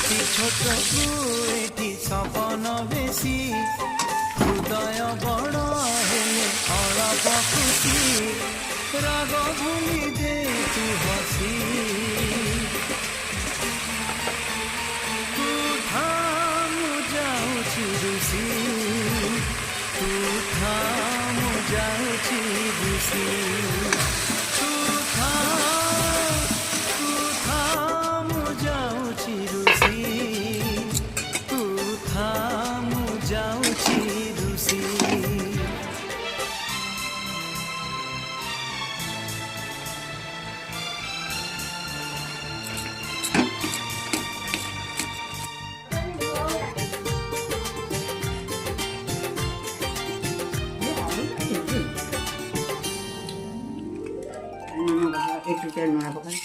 अति छोट एठी सपन बेसी हृदय बड़ हेले अलप खुशी राग भूली दे तू हसी तू थाम जाऊँ रुसी तू थाम जाऊँ रुसी तू थाम जाऊँ रुसी तू थाम जाऊँ रुसी एक रुपया नया पकड़